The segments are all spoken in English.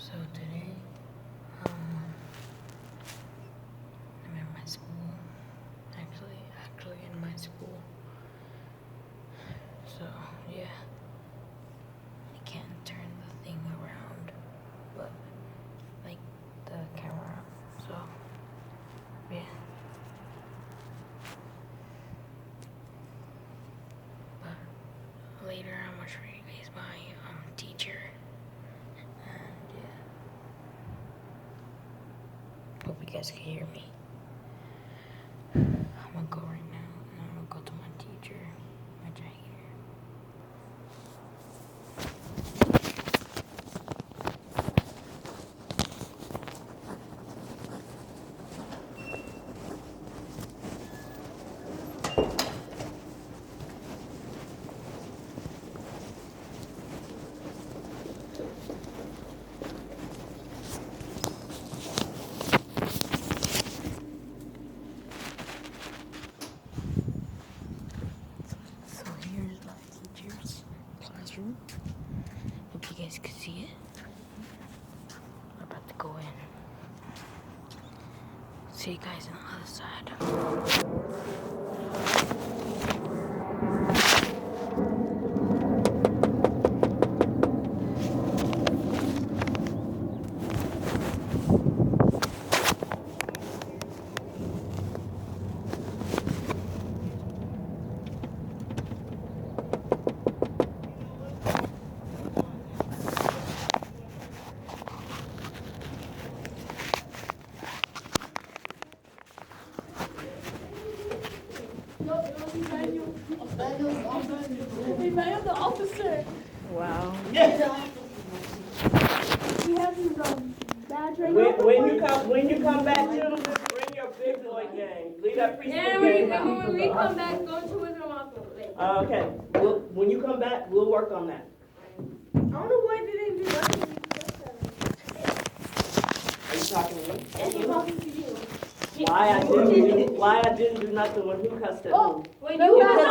So today, um, I'm in my school. Actually in my school. So yeah, I can't turn the thing around, but like the camera. So yeah. But later I'm gonna show you guys my teacher. And yeah. Hope you guys can hear me. I'm gonna go right now and I'm gonna go to my teacher, which I hear. So here's my teacher's classroom. Hope you guys can see it. We're about to go in. See you guys on the other side. Emmanuel, the officer. Wow. He has his badge right now. When you come back to them, bring your big boy gang. Leave that preschool And gang out. when we come back, go to his mouth. Okay. When you come back, we'll work on that. I don't know why they didn't do nothing. Are you talking to me? And he's talking to you. Why I didn't do nothing when who cussed at who? When you got the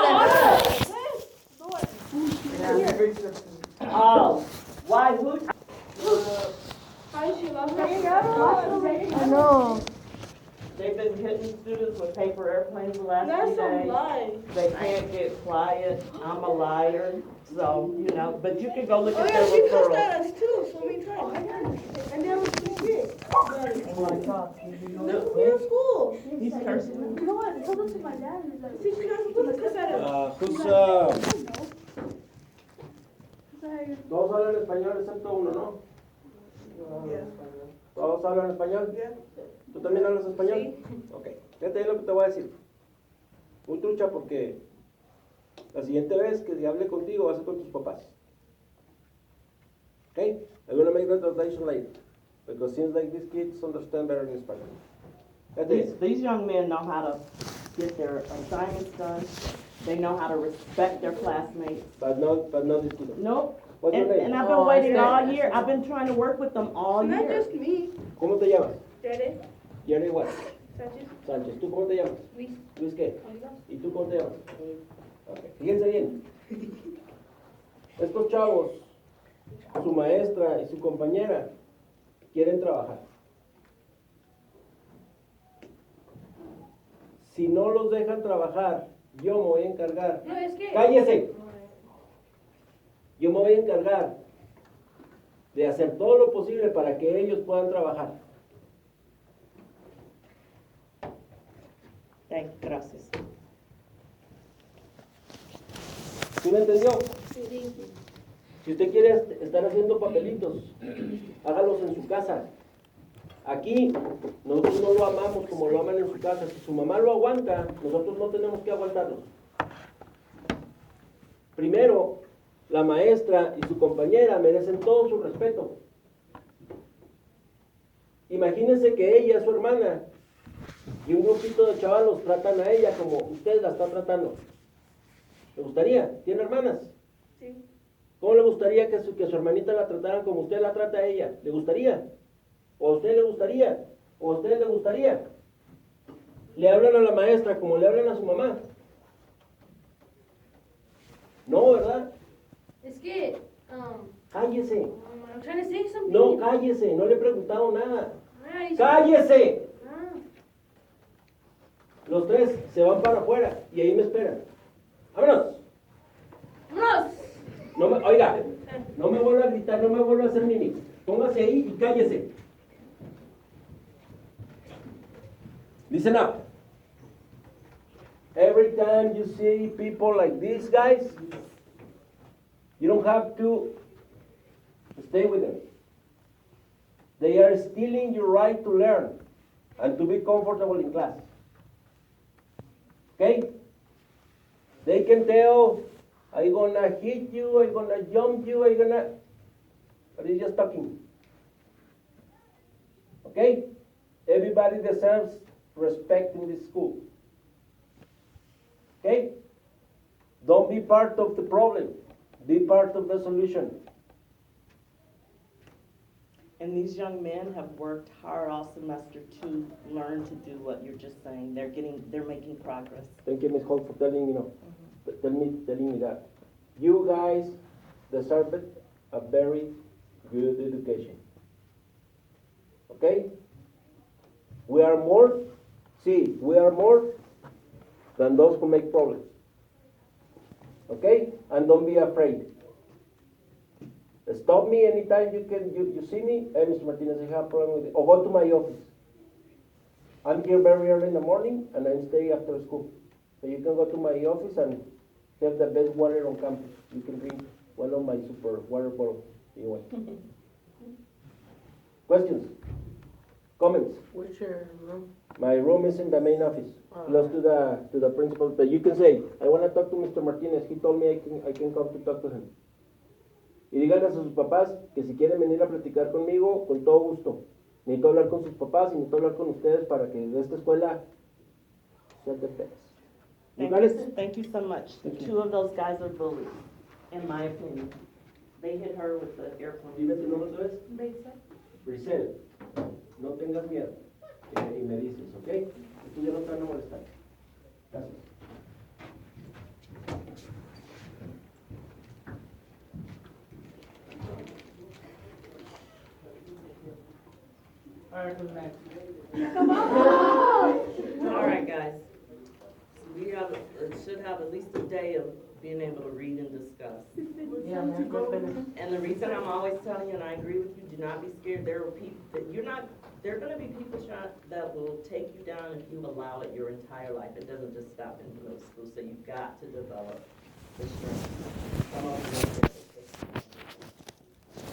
Oh, why who? I know. They've been hitting students with paper airplanes the last That's few a days. lie. They can't get quiet. I'm a liar. So, but you can go look Oh at yeah, their she cussed referral. at us too, so many times. And then we did. We're in school. He's cursing. You know what? Tell this to my dad. See, she doesn't put the cuss at us. Todos hablan español excepto uno, ¿no? ¿Todos hablan español? ¿Tú también hablas español? Ok, fíjate bien lo que te voy a decir. Muy trucha porque la siguiente vez que hable contigo va a ser con tus papás. Okay? I'm gonna make the translation later. Because seems like these kids understand better in Spanish. Fíjate. These young men know how to get their assignments done. They know how to respect their classmates. But not this kid. Nope. What's your name? And I've been waiting all year. I've been trying to work with them all Not year. just me. ¿Cómo te llamas? Daddy. Jerry what? Sánchez. Sánchez. ¿Tú cómo te llamas? Luis. ¿Luis qué? ¿Y tú cómo te llamas? Ok, fíjense bien. Estos chavos, su maestra y su compañera quieren trabajar. Si no los dejan trabajar, yo me voy a encargar. No, es que... ¡Cállese! Yo me voy a encargar de hacer todo lo posible para que ellos puedan trabajar. Gracias. ¿Sí me entendió? Si usted quiere estar haciendo papelitos, hágalos en su casa. Aquí, nosotros no lo amamos como lo aman en su casa. Si su mamá lo aguanta, nosotros no tenemos que aguantarlo. Primero, la maestra y su compañera merecen todo su respeto. Imagínense que ella es su hermana y un grupito de chavalos tratan a ella como usted la está tratando. ¿Le gustaría? ¿Tiene hermanas? Sí. ¿Cómo le gustaría que su hermanita la trataran como usted la trata a ella? ¿Le gustaría? ¿O a usted le gustaría? ¿O a usted le gustaría? Le hablan a la maestra como le hablan a su mamá. No, ¿verdad? Es que... Cállese. I'm trying to say something. No, cállese, no le he preguntado nada. Ay, ¡Cállese! ah. Los tres se van para afuera y ahí me esperan. ¡Vámonos! ¡Vámonos! No me, oiga, no me vuelva a gritar, no me vuelva a hacer mimi. Póngase ahí y cállese. Listen up. Every time you see people like these guys, you don't have to stay with them. They are stealing your right to learn and to be comfortable in class. Okay? They can tell, I'm gonna hit you, I'm gonna jump you, but it's just talking. Okay? Everybody deserves respect in this school. Okay? Don't be part of the problem. Be part of the solution. And these young men have worked hard all semester to learn to do what you're just saying. They're making progress. Thank you, Ms. Holt, for telling me that. You guys deserve a very good education. Okay? We are more than those who make problems. Okay? And don't be afraid. Stop me anytime you see me. Hey, Mr. Martinez, I have a problem with it. Or go to my office. I'm here very early in the morning and I stay after school. So you can go to my office and have the best water on campus. You can drink one of my super water bottles if you want. Questions? Comments? Where's your room? My room is in the main office, close to the principal. But you can say, I want to talk to Mr. Martinez. He told me I can come to talk to him. Y díganle a sus papás que si quieren venir a platicar conmigo, con todo gusto. Necesito hablar con sus papás y necesito hablar con ustedes para que de esta escuela sea the best. Thank you so much. Two of those guys are bullies, in my opinion. They hit her with the airplane. Dime tu nombre otra vez. Brisel. No tengas miedo. Y me dices, ¿ok? Tú ya no te van a molestar. Gracias. All right, who's next? All right, guys. We should have at least a day of being able to read and discuss. Yeah, man, go finish. And the reason I'm always telling you, and I agree with you, do not be scared. There are people that there are going to be people that will take you down if you allow it your entire life. It doesn't just stop in middle school, so you've got to develop the strength.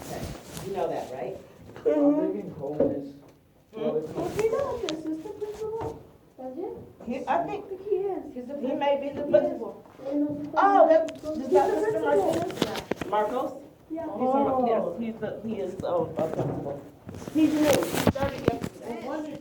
Okay, you know that, right? I'm leaving home, miss. He does, this is the principal. Does it? I think He is. he may be the principal. Oh, Oh, is He's that the Mr. principal. Martinez? Marcos? Yeah. He is a principal. He's new. He started yesterday.